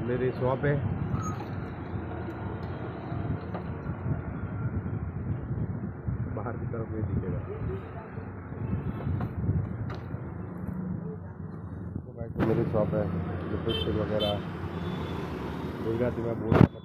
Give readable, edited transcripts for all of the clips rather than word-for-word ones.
मेरी शॉप है। बाहर की तरफ नहीं दिखेगा तो भाई, तो मेरी शॉप है, लिपस्टिक वगैरह मिल जाती। मैं बोल रहा था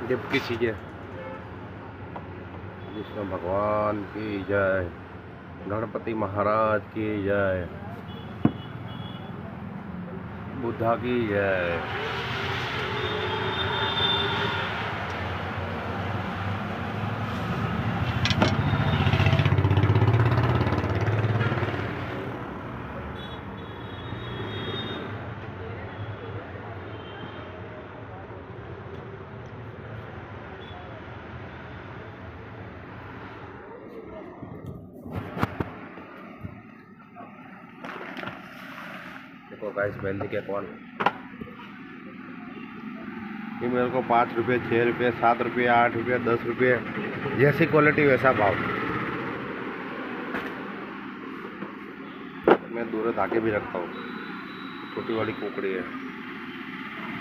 गिफ्ट की चीज़ें। कृष्ण भगवान की जय, गणपति महाराज की जय, बुद्धा की जय। देखो गाइस, मेहंदी के कौन, ये मेरे को 5 रुपये, 6 रुपये, 7 रुपये, 8 रुपये, 10 रुपये, जैसी क्वालिटी वैसा भाव। मैं दूर धागे भी रखता हूँ। छोटी वाली कोकड़ी है,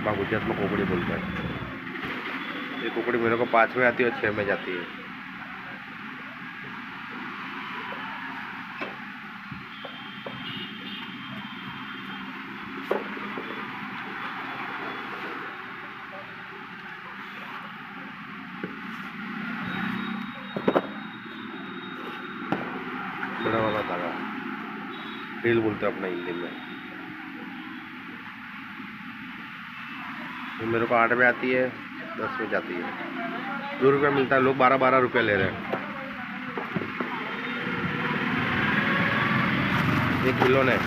माँ गुजरात में कोकड़ी बोलता है। ये कोकड़ी मेरे को 5 में आती है और 6 में जाती है। बड़ा वाला धागा रील बोलते हैं अपना हिंदी में। ये मेरे को 8 में आती है, 10 में जाती है। 2 रुपये मिलता है, लोग 12-12 रुपये ले रहे हैं। ये किलो ने,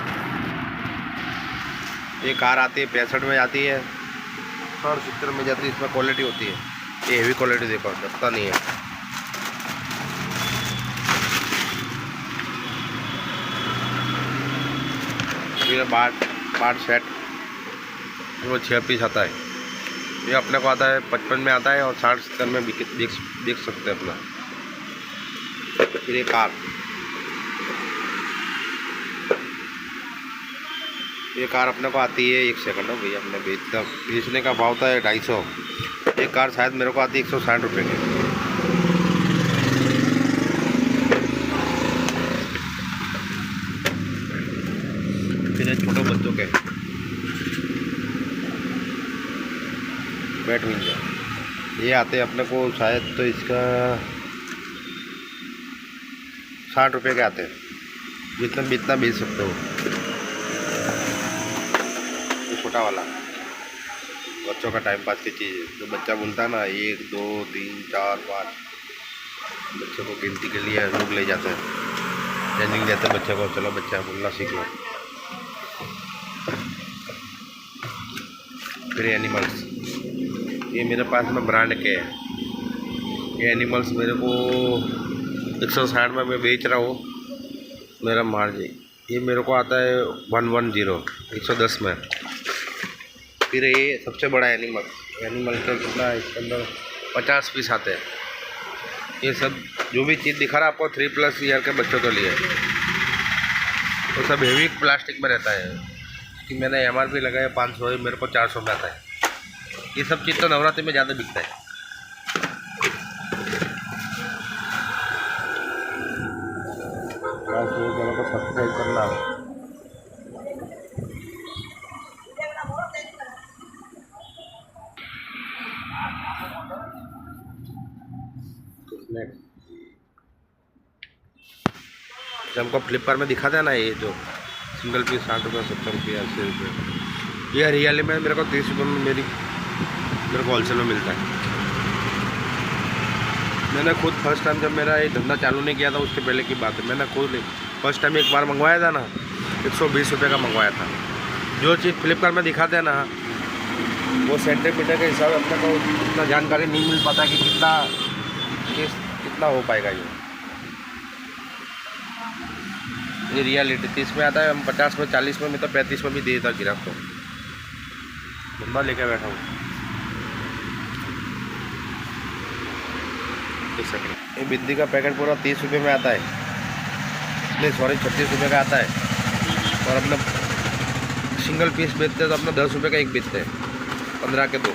ये कार आती है 65 में जाती है, 70 में जाती है। इसमें क्वालिटी होती है, ये हेवी क्वालिटी देखो, दबता नहीं है। ये बाट सेट, वो 6 पीस आता है। ये अपने को आता है 55 में आता है और 60-70 में बिक सकते हैं अपना। फिर ये कार, ये कार अपने को आती है, 1 सेकंड हो भैया, हमने बेचने का भाव था 250। एक कार शायद मेरे को आती है 160 रुपये की। फिर छोटे बच्चों के बैट मिल जाए, ये आते हैं अपने को शायद, तो इसका 60 रुपये के आते हैं। जितना बेच सकते हो। ये छोटा वाला बच्चों का टाइम पास की चीज़ है। जो बच्चा बोलता है ना 1 2 3 4 5, बच्चों को गिनती के लिए लोग ले जाते हैं, ट्रेनिंग देते हैं बच्चे को, चलो बच्चा बोलना सीख लो। फिर एनिमल्स, ये मेरे पास में ब्रांड के है। ये एनिमल्स मेरे को 160 में मैं बेच रहा हूँ, मेरा मार्जिन। ये मेरे को आता है 110, 110 में। फिर ये सबसे बड़ा एनिमल का कितना, इसके अंदर 50 पीस आते हैं। ये सब जो भी चीज़ दिखा रहा आपको 3+ ईयर के बच्चों के लिए, तो सब हेवी प्लास्टिक में रहता है। कि मैंने MRP लगाया 500, मेरे को 400 में आता है। ये सब चीज़ तो नवरात्रि में ज़्यादा बिकता है। चैनल को सब्सक्राइब करना। जब हमको फ्लिपकार्ट में दिखाते हैं ना, ये जो सिंगल पीस 60 रुपये, 70 रुपये, 80 रुपये, ये रियली में मेरे को 30 रुपये में मेरे को होलसेल में मिलता है। मैंने खुद फर्स्ट टाइम जब मेरा ये धंधा चालू नहीं किया था, उसके पहले की बात है, मैंने खुद फर्स्ट टाइम एक बार मंगवाया था ना, 120 रुपये का मंगवाया था। जो चीज़ फ्लिपकार्ट में दिखाते हैं ना, वो सेंटीमीटर के हिसाब से अपने को इतना जानकारी नहीं मिल पाता कि कितना हो पाएगा। ये रियलिटी 30 में आता है, हम 50 में, 40 में, मैं तो 35 में भी दे देता गिराक को। बंदा लेके बैठा हूँ। ये बिंदी का पैकेट पूरा 30 रुपये में आता है, नहीं सॉरी 36 रुपये का आता है। और अपना सिंगल पीस बेचते हैं तो अपना 10 रुपये का एक बेचते हैं, 15 के 2।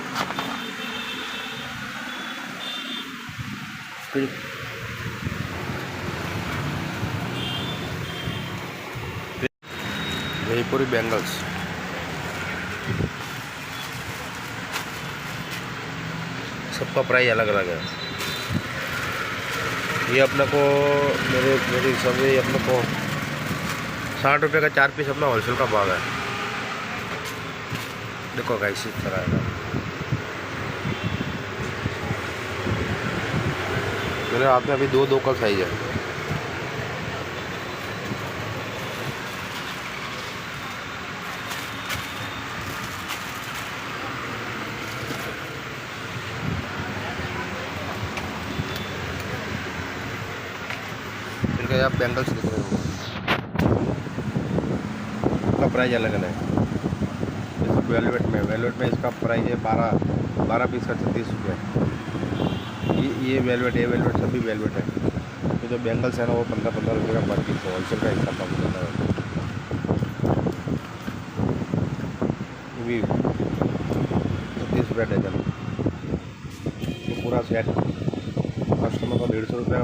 जयपुरी बैंगल्स, सबका प्राइस अलग अलग है। ये अपने को मेरे हिसाब से अपने को 60 रुपये का 4 पीस अपना होलसेल का भाव है। देखो गाइस इस तरह है। मेरे हाथ में अभी दो का साइज है। आप बैंगल्स दिख रहे हो, इसका प्राइस अलग अलग है। जैसे वेलवेट में इसका प्राइस है 12 पीस का 36 रुपये। ये वेलवेट सभी वेलवेट है। तो जो बैंगल्स है ना वो 15 रुपये का पर पीस है, होलसेल का हिसाब का होता है। ये भी 30 रुपये डजन। तो पूरा सेट कस्टमर को 150 रुपये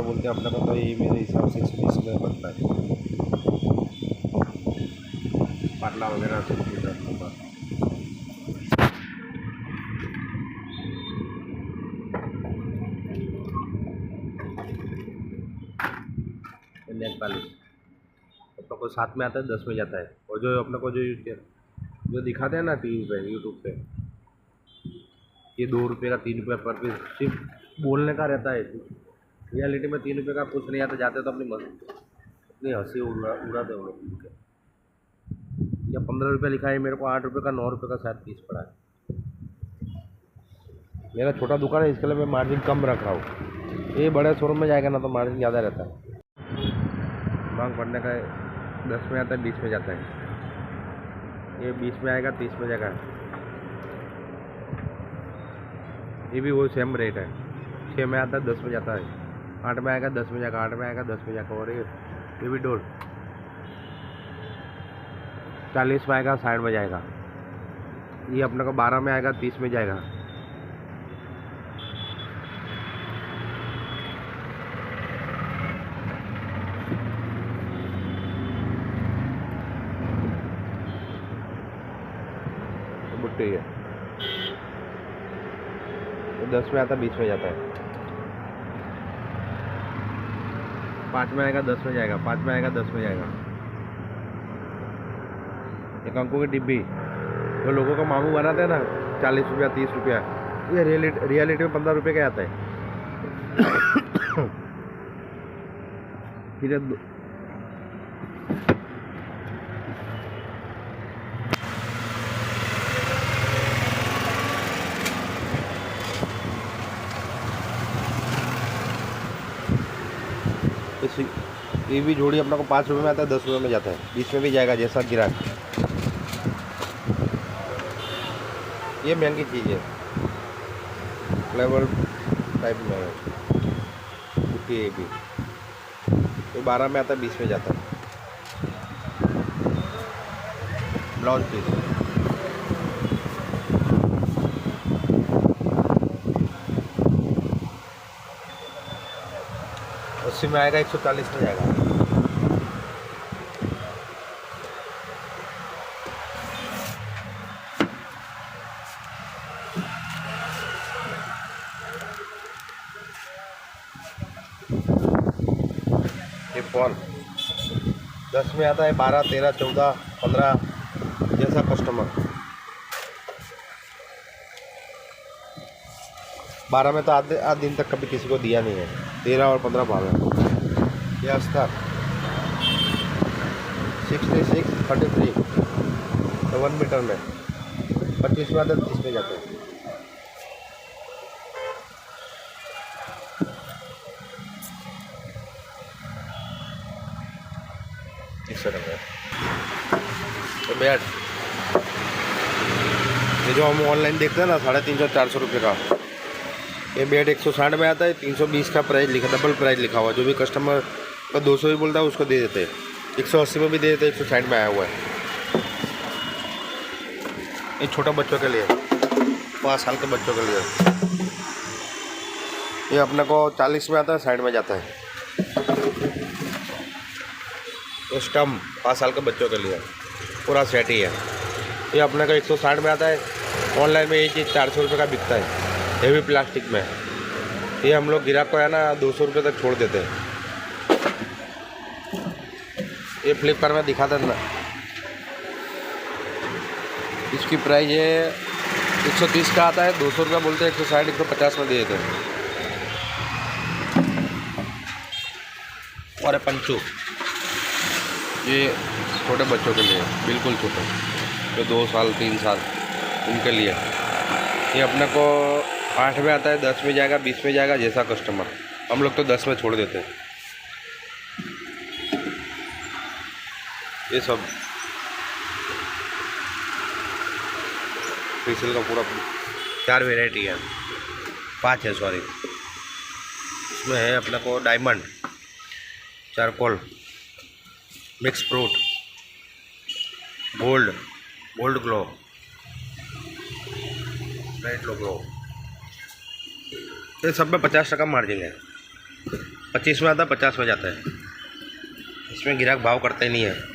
बोलते हैं अपने को, तो ये मेरे हिसाब से 120 रुपये बनता है। पाटला वगैरह सब चीज़ नेक पॉलिश अपने को 7 में आता है, 10 में जाता है। और जो अपने को जो दिखाते हैं ना टीवी पे यूट्यूब पे, ये 2 रुपये का 3 रुपये पर पीस सिर्फ बोलने का रहता है। रियलिटी में 3 रुपये का कुछ नहीं आता। जाते तो अपनी हंसी उड़ाते हैं लोग। या 15 रुपये लिखा है, मेरे को 8 रुपये का 9 रुपये का शायद पीस पड़ा है। मेरा छोटा दुकान है, इसके लिए मैं मार्जिन कम रख रहा हूँ। ये बड़े शोरूम में जाएगा ना तो मार्जिन ज़्यादा रहता है। मांग पड़ने का 10 में आता है, 20 में जाता है। ये 20 में आएगा, 30 में जाएगा। ये भी वो सेम रेट है। 6 में आता है, 10 में जाता है। 8 में आएगा, 10 में जाएगा। 8 में आएगा, 10 में जाएगा। और ये भी डोर 40 में आएगा, 60 में जाएगा। ये अपने को 12 में आएगा, 30 में जाएगा। बुट्टी है, 10 में आता है, 20 में जाता है। 5 में आएगा, 10 में जाएगा। 5 में आएगा, 10 में जाएगा। एक अंकों की डिब्बी जो लोगों का मामू बनाते हैं ना, 40 रुपया 30 रुपया, ये रियलिटी में 15 रुपये का आता है। फिर ये भी जोड़ी अपना को 5 रुपये में आता है, 10 रुपये में जाता है। 20 में भी जाएगा जैसा गिराक। ये महंगी चीज़ है, फ्लेवर टाइप में है। बुट्टी ये भी तो 12 में आता है, 20 में जाता है। ब्लाउज पीस 80 में आएगा, 140 में जाएगा। ये फॉल 10 में आता है, 12, 13, 14, 15 जैसा कस्टमर। 12 में तो आध दिन तक कभी किसी को दिया नहीं है। 13 और 15 भाव है। ये अस्तर 66, 33 तो 1 मीटर में 25 में आता है, 30 में जाते हैं। इस तरह है तो बैट ये जो हम ऑनलाइन देखते हैं ना 350-400 रुपये का, ये बेड 160 में आता है, 320 का प्राइस लिखा, डबल प्राइस लिखा हुआ। जो भी कस्टमर का 200 भी बोलता है उसको दे देते हैं, 180 में भी दे देते हैं, 160 में आया हुआ है। ये छोटा बच्चों के लिए, 5 साल के बच्चों के लिए। ये अपने को 40 में आता है, 60 में जाता है। ये स्टम्प 5 साल के बच्चों के लिए पूरा सेट ही है। ये अपने को 160 में आता है। ऑनलाइन में ये चीज़ 400 रुपये का बिकता है, हेवी प्लास्टिक में। ये हम लोग ग्राहक को है ना 200 रुपये तक छोड़ देते हैं। ये फ्लिपकार्ट में दिखाते हैं ना, इसकी प्राइस है 130 का आता है, 200 रुपये बोलते हैं, 160 150 में दे देते हैं। और पंचू, ये छोटे बच्चों के लिए, बिल्कुल छोटे, जो 2 साल 3 साल उनके लिए। ये अपने को 8 में आता है, 10 में जाएगा, 20 में जाएगा, जैसा कस्टमर। हम लोग तो 10 में छोड़ देते हैं। ये सब फेशियल का पूरा 4 वेराइटी है, 5 है सॉरी। इसमें है अपने को diamond, charcoal, mix fruit, gold glow, bright glow. ये सब में 50% मार्जिन है। 25 में आता है, 50 में जाता है। इसमें ग्राहक भाव करते नहीं है।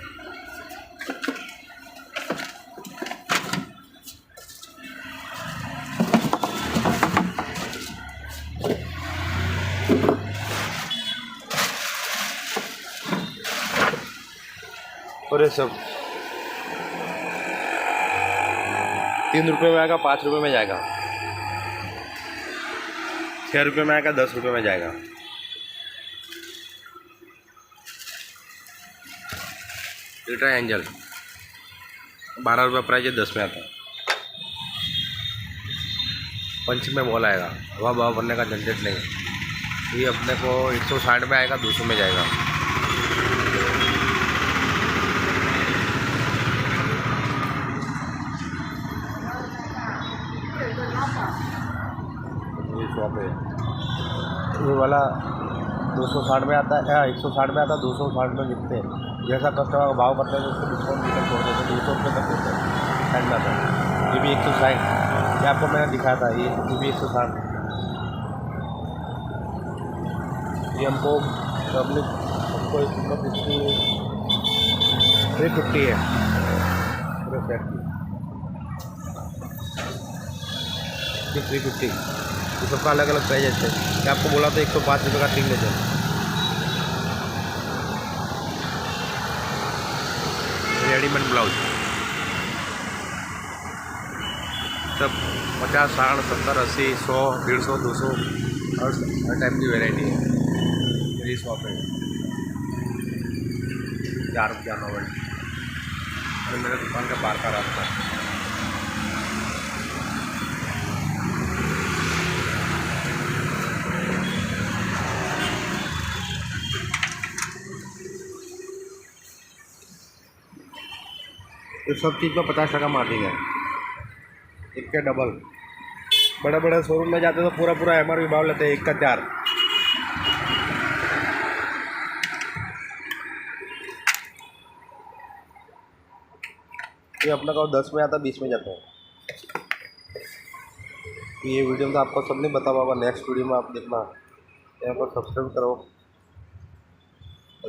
और ये सब 3 रुपये में आएगा, 5 रुपये में जाएगा, 6 रुपये में आएगा, 10 रुपये में जाएगा। लीटर एंजल 12 रुपये प्राइस है, 10 में आता है। पंच में बॉल आएगा, हवा बवा भरने का झंझट नहीं। ये अपने को 160 में आएगा, 200 में जाएगा। ये शॉप है, ये वाला 260 में आता है, 160 में आता है, 260 में बिकते हैं। जैसा कस्टमर का भाव करते हैं तो उसको डिस्काउंट देकर छोड़ देते हैं, 200 रुपये तक देते हैं। साइड में आता है। ये भी 160, ये आपको मैंने दिखाया था। ये भी 160। ये हमको हमको इसको 350 है पूरे सेट की। 350, ये सबका अलग अलग प्राइस है। मैं आपको बोला था 105 रुपये का 3 लेते हैं। रेडीमेड ब्लाउज सब 50, 60, 70, 80, 100, 150, 200 और हर टाइप की वैरायटी है। मेरी शॉप है 4 नंबर और मेरे दुकान का बाहर का रास्ता है। ये सब चीज़ पर 50% मार्जिन है, एक के डबल। बड़े बड़े शोरूम में जाते तो पूरा MRP भाव लेते हैं, 1 का 4। ये अपना का 10 में आता, 20 में जाता है। ये वीडियो में तो आपको सब नहीं बता पाऊंगा, नेक्स्ट वीडियो में आप देखना। यहाँ पर सब्सक्राइब करो,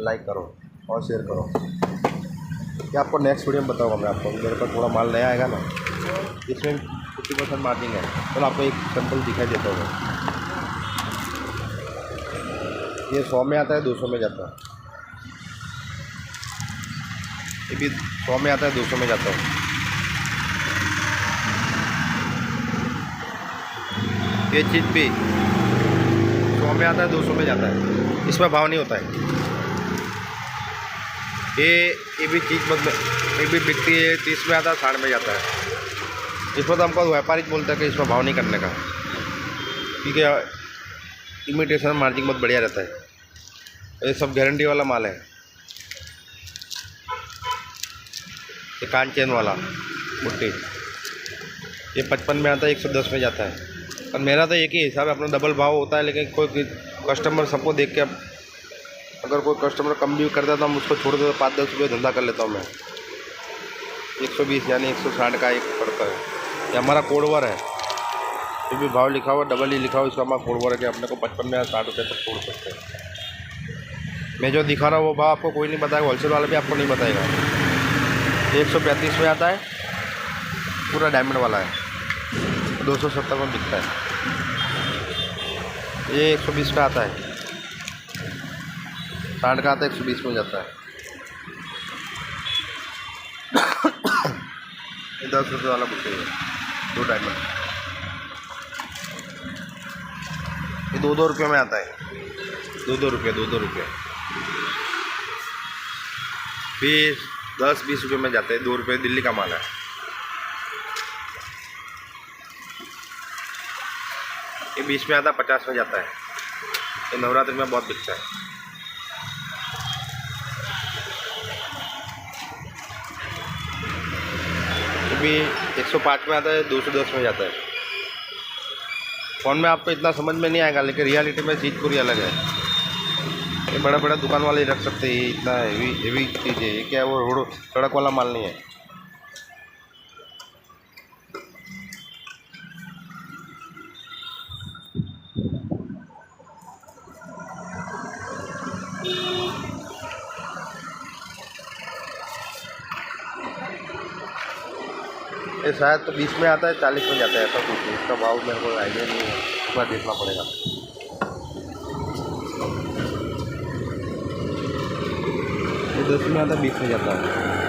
लाइक करो और शेयर करो। ये आपको नेक्स्ट वीडियो में बताऊंगा मैं आपको। मेरे पास थोड़ा माल नया आएगा ना, इसमें 50% मार्जिन है। तो आपको एक सैंपल दिखाई देता हूँ। ये 100 में आता है, 200 में जाता है। ये भी 100 में आता है, 200 में जाता है। ये चीज़ भी 100 में आता है, 200 में जाता है। इसमें भाव नहीं होता है। ये भी चीज़ ये भी बिकती है, 30 में आता है, 60 में जाता है। इसमें तो हमको व्यापारी बोलता है कि इसमें भाव नहीं करने का, क्योंकि इमिटेशन मार्जिन बहुत बढ़िया रहता है। ये सब गारंटी वाला माल है। ये कान चेन वाला बुट्टी, ये 55 में आता है, 110 में जाता है। और मेरा तो एक ही हिसाब है, अपना डबल भाव होता है, लेकिन कोई कस्टमर सबको देख के अगर कोई कस्टमर कम भी कर देता हूँ उसको छोड़ देता, 5-10 रुपये धंधा कर लेता हूँ मैं। 120 यानी 160 का एक पड़ता है। ये हमारा कोडवर है, जो भी भाव लिखा हुआ डबल ही लिखा हुआ, इसका हमारा कोडवर है कि अपने को 55 या 60 रुपये तक छोड़ सकते हैं। मैं जो दिखा रहा हूँ वो भाव आपको कोई नहीं बताएगा, होलसेल वाला भी आपको नहीं बताएगा। 135 में आता है, पूरा डायमंड वाला है, 270 में बिकता है। ये 120 का आता है, 60 का आता है, 120 में जाता है। 10 रुपये वाला बुके है, 2 डायमंड, ये 2-2 रुपये में आता है, 2-2 रुपये, 2-2 रुपये, फिर 10-20 रुपये में जाते हैं, 2 रुपये दिल्ली का माल है। ये 20 में आता है, 50 में जाता है, ये नवरात्रि में बहुत बिकता है। ये भी 105 में आता है, 210 में जाता है। फ़ोन में आपको इतना समझ में नहीं आएगा, लेकिन रियलिटी में चीज़ पूरी अलग है। ये बड़ा बड़ा दुकान वाले रख सकते हैं, इतना हेवी चीज़ है ये। क्या है, वो रोड सड़क वाला माल नहीं है। ये शायद तो 20 में आता है, 40 में जाता है, ऐसा कुछ है। इसका भाव मेरे को आइडिया नहीं है, एक बार देखना पड़ेगा। ये 10 में आता है, 20 में जाता है।